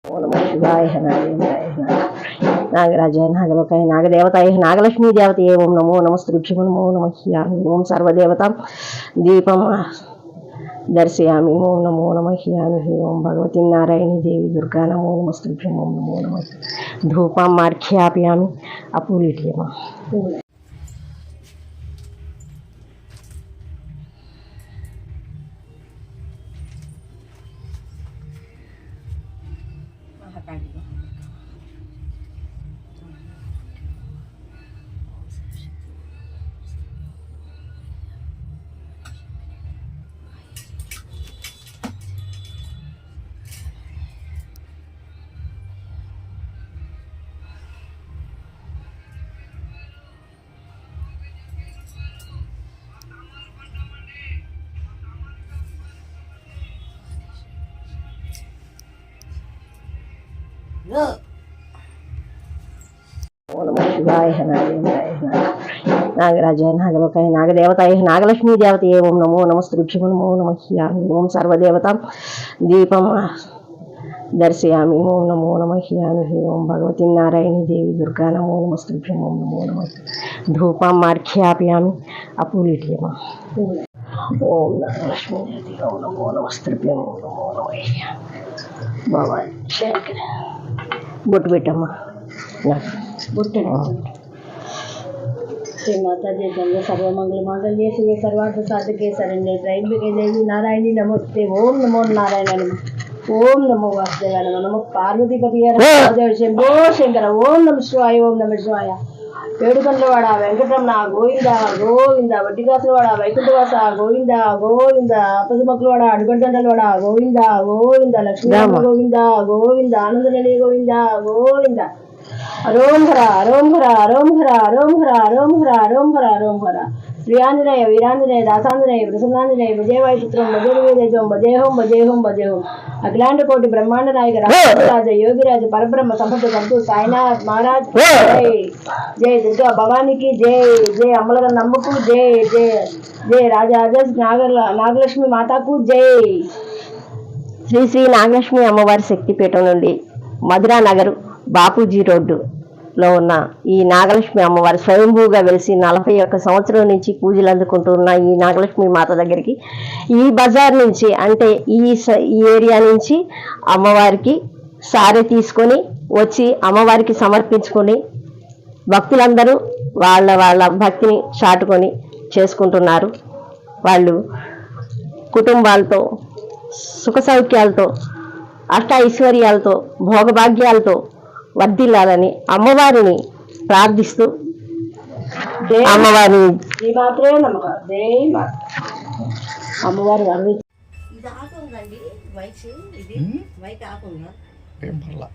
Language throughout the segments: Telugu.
नमः शिवाय नागराजाय नागलोकाय नागदेवताय नागलक्ष्मी देवताय ओं नमो नमस्तुभ्यं नमो नमः ओं सर्वदेवतां दीपं दर्शयामि ओं नमो नमः ओं भगवती नारायणी देवी दुर्गा नमो नमस्तुभ्यं ओं नमो नमः धूपं मार्घयामि अपूलिट्यमा नमः शिवाय नागराजाय नागलोकाय नागदेवताय नागलक्ष्मी देवताय ओं नमो नमस्तुभ्यं नमो नमः ओं सर्वदेवतां दीपं दर्शयामि ओं नमो नमः ओं भगवती नारायणी देवी दुर्गा नमो नमस्तुभ्यं ओं नमो नमः धूपं मार्घयामि अपूलिट्यमा ओं लक्ष्मी देवी ओं नमो नमस्तुभ्यं ओं नमो नमः बाबा బొట్టు పెట్టమ్మా బొట్టు శ్రీ మాతాజీ జన్మ సర్వమంగళ మాంగళ్యే శివే సర్వార్థ సాధకే శరణ్యే త్రయంబకే దేవి నారాయణి నమస్తే ఓం నమో నారాయణ ఓం నమో వాసుదేవాయ నమో పార్వతీపతి శంభో శంకర ఓం నమ శివాయ ఓం నమ శివాయ ఏడుకొండలవాడ వెంకటరమణ గోవింద గోవింద వడ్డికాసులవాడ వైకుంఠవాస గోవింద గోవింద అపదుమక్కులవాడ అడుగడ్డండలవాడ గోవింద గోవింద లక్ష్మీ గోవింద గోవింద ఆనందనడి గోవింద గోవింద అరోంహర అరోంహర అరోంహర అరోంహర అరోంహర అరోంహర అరోంహర శ్రీ ఆంజనేయ వీరాంజనేయ దాసాంజనేయ ప్రసన్నాంజనేయ విజయవాయుపుత్రం భజేజం భజేహం భజేహం భజేహం అఖిలాండ కోటి బ్రహ్మాండ నాయక రాజ యోగిరాజ పరబ్రహ్మ సంపద సంతు సాయినాథ్ మహారాజ్ జై జై దుర్గా భవానికి జై జై అమ్మల నమ్మకు జై జై జై రాజాజ నాగలక్ష్మి మాతాకు జై శ్రీ శ్రీ నాగలక్ష్మి అమ్మవారి శక్తిపీఠం నుండి మధురా నగర్ బాపూజీ రోడ్డులో ఉన్న ఈ నాగలక్ష్మి అమ్మవారి స్వయంభూగా వెలిసి 41 సంవత్సరం నుంచి పూజలు అందుకుంటున్న ఈ నాగలక్ష్మి మాత దగ్గరికి ఈ బజార్ నుంచి అంటే ఈ ఏరియా నుంచి అమ్మవారికి సారె తీసుకొని వచ్చి అమ్మవారికి సమర్పించుకొని భక్తులందరూ వాళ్ళ భక్తిని చాటుకొని చేసుకుంటున్నారు. వాళ్ళు కుటుంబాలతో సుఖ సౌఖ్యాలతో అష్ట ఐశ్వర్యాలతో భోగభాగ్యాలతో వర్ధిల్లాలని అమ్మవారిని ప్రార్థిస్తూ అమ్మవారిని అమ్మవారి ఇది ఆకుందండి వైక్స్ ఇది వైక్ ఆకుందా ఏం పర్లా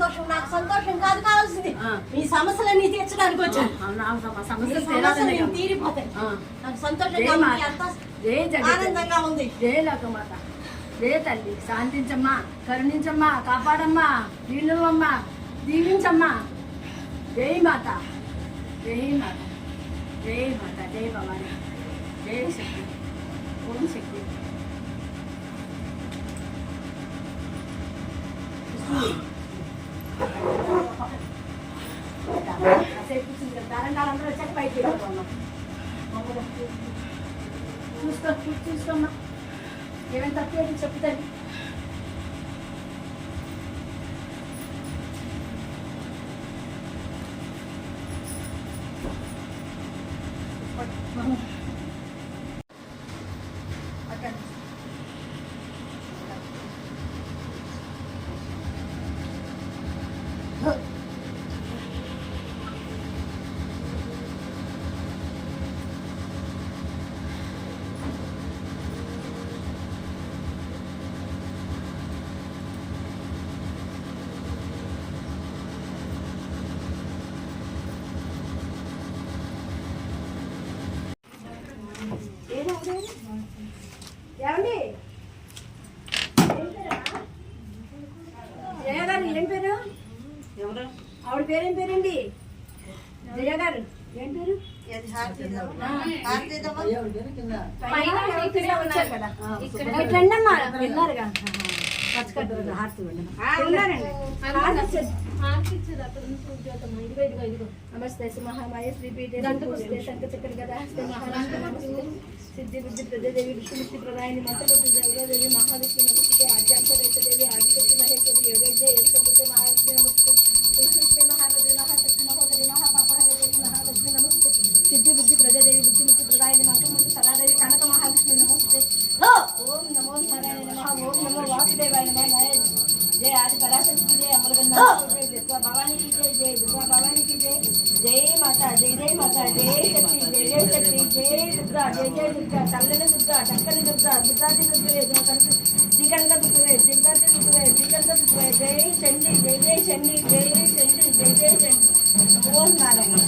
సంతోషం, నాకు సంతోషం కాదు కావాల్సింది. మీ సమస్యలన్నీ తీర్చడానికి వచ్చాను. సమస్యలు తీరిపోతాయి. నాకు సంతోషంగా ఆనందంగా ఉంది. జయ లోకమాత, జయ తల్లి, శాంతించమ్మా, కరుణించమ్మా, కాపాడమ్మా, వీళ్ళమ్మా, దీవించమ్మా. జై మాత, జై మాత, జై మాత, జై భవాని, జై శక్తి, ఓం శక్తి. తరంగాలందరూ వచ్చాక బయట వెళ్ళిపోతున్నాం. చూసుకోమ్మా, ఏమైనా తక్కువ అయితే చెప్తాను. ఏమండి, జయ గారు ఏం పేరు? ఆవిడ పేరేం పేరండి? జయ గారు ఏం పేరు? వచ్చారు కదా, రండమ్మా, విన్నారుగా. నమస్తే మహామాయ శ్రీపీఠే శంకచక్ర గదా సిద్ధి బుద్ధి ప్రజాదేవి విష్ణుమూర్తి ప్రదాయని మంత్రపతి గౌరవదేవి మహావిష్ణు నమస్తే ఆద్యాంతరేతదేవి ఆదిశక్తి మహేశ్వరి యోగేజయ యోగసంబుద్ధి మహాలక్ష్మి నమస్తే లక్ష్మీ మహారథి మహాశక్తి మహోదరి మహాపాపహరదేవి మహాలక్ష్మి నమస్తే సిద్ధి బుద్ధి ప్రజాదేవి విష్ణుమూర్తి ప్రదాయని మంత్రమూర్తి సదాదేవి కనక మహాలక్ష్మి నమస్తే. ఓం నమో నారాయణ నమః, ఓం నమో వాసుదేవాయ నమః. जय आदि पराशक्ति जय अमरगंधा जय दुर्गा भवानी की जय, जय दुर्गा भवानी की जय. जय माता, जय जय माता, जय शक्ति, जय जय शक्ति, जय दुर्गा, जय जय दुर्गा. चल्లని दुर्गा, चक्कని दुर्गा, दुर्गाति दुर्गे, श्रीकंठ दुर्गे, श्रीकांत दुर्गे, श्रीकंठ दुर्गे. जय चंडी, जय जय चंडी, जय चंडी, जय जय चंडी. ओम नारायण.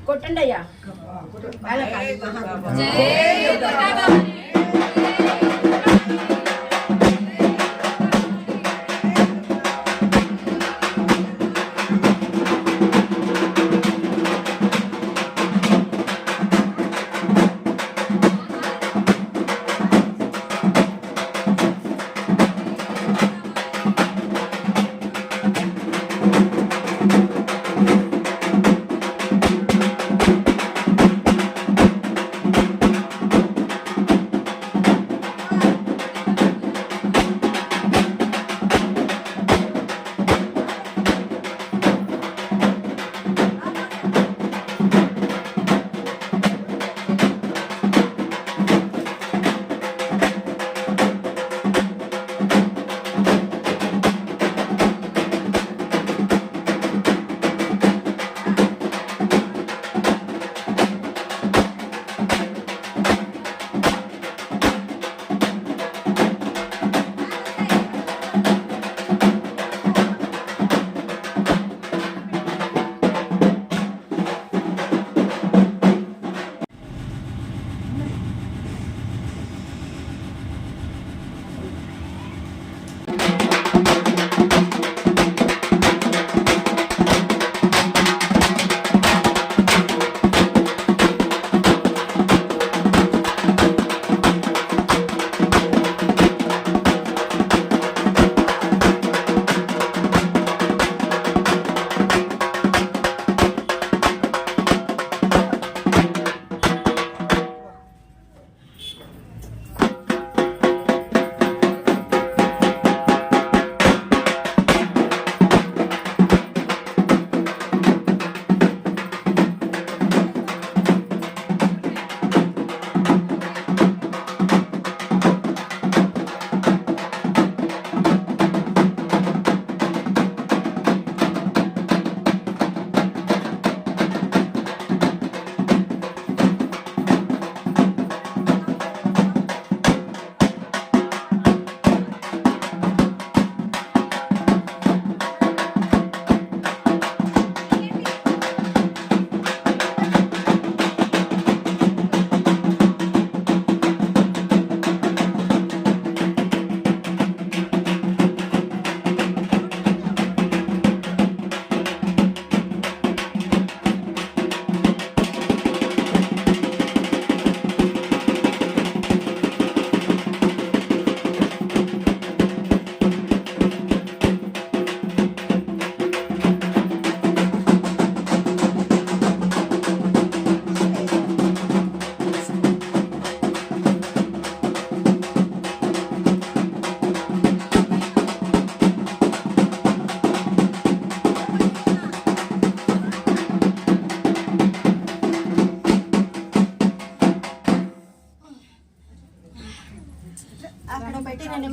కొట్టండి అయ్యా.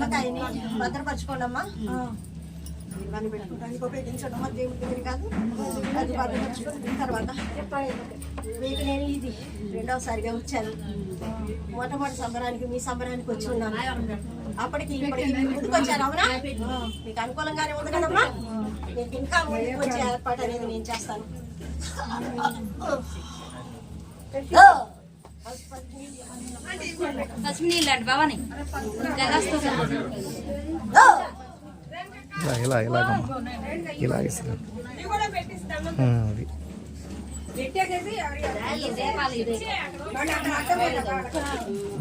తర్వాత ఆయన్ని భద్రపరచుకోండి అమ్మా. ఇవన్నీ పెట్టుకోవడానికి ఉపయోగించడం అమ్మా, దేవుడి దగ్గర కాదు. అది భద్రపరచుకున్న తర్వాత మీకు నేను ఇది రెండవసారిగా వచ్చాను. మొట్టమొదటి సంబరానికి మీ సంబరానికి వచ్చి ఉన్నాను. అప్పటికి ఇప్పటికి మీ ముందుకు వచ్చాను. అవునా? మీకు అనుకూలంగానే ఉంది కదమ్మా. మీకు ఇంకా ముందుకు వచ్చే ఏర్పాటు అనేది నేను చేస్తాను.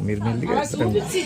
మీరు మెల్లిగా చూపించి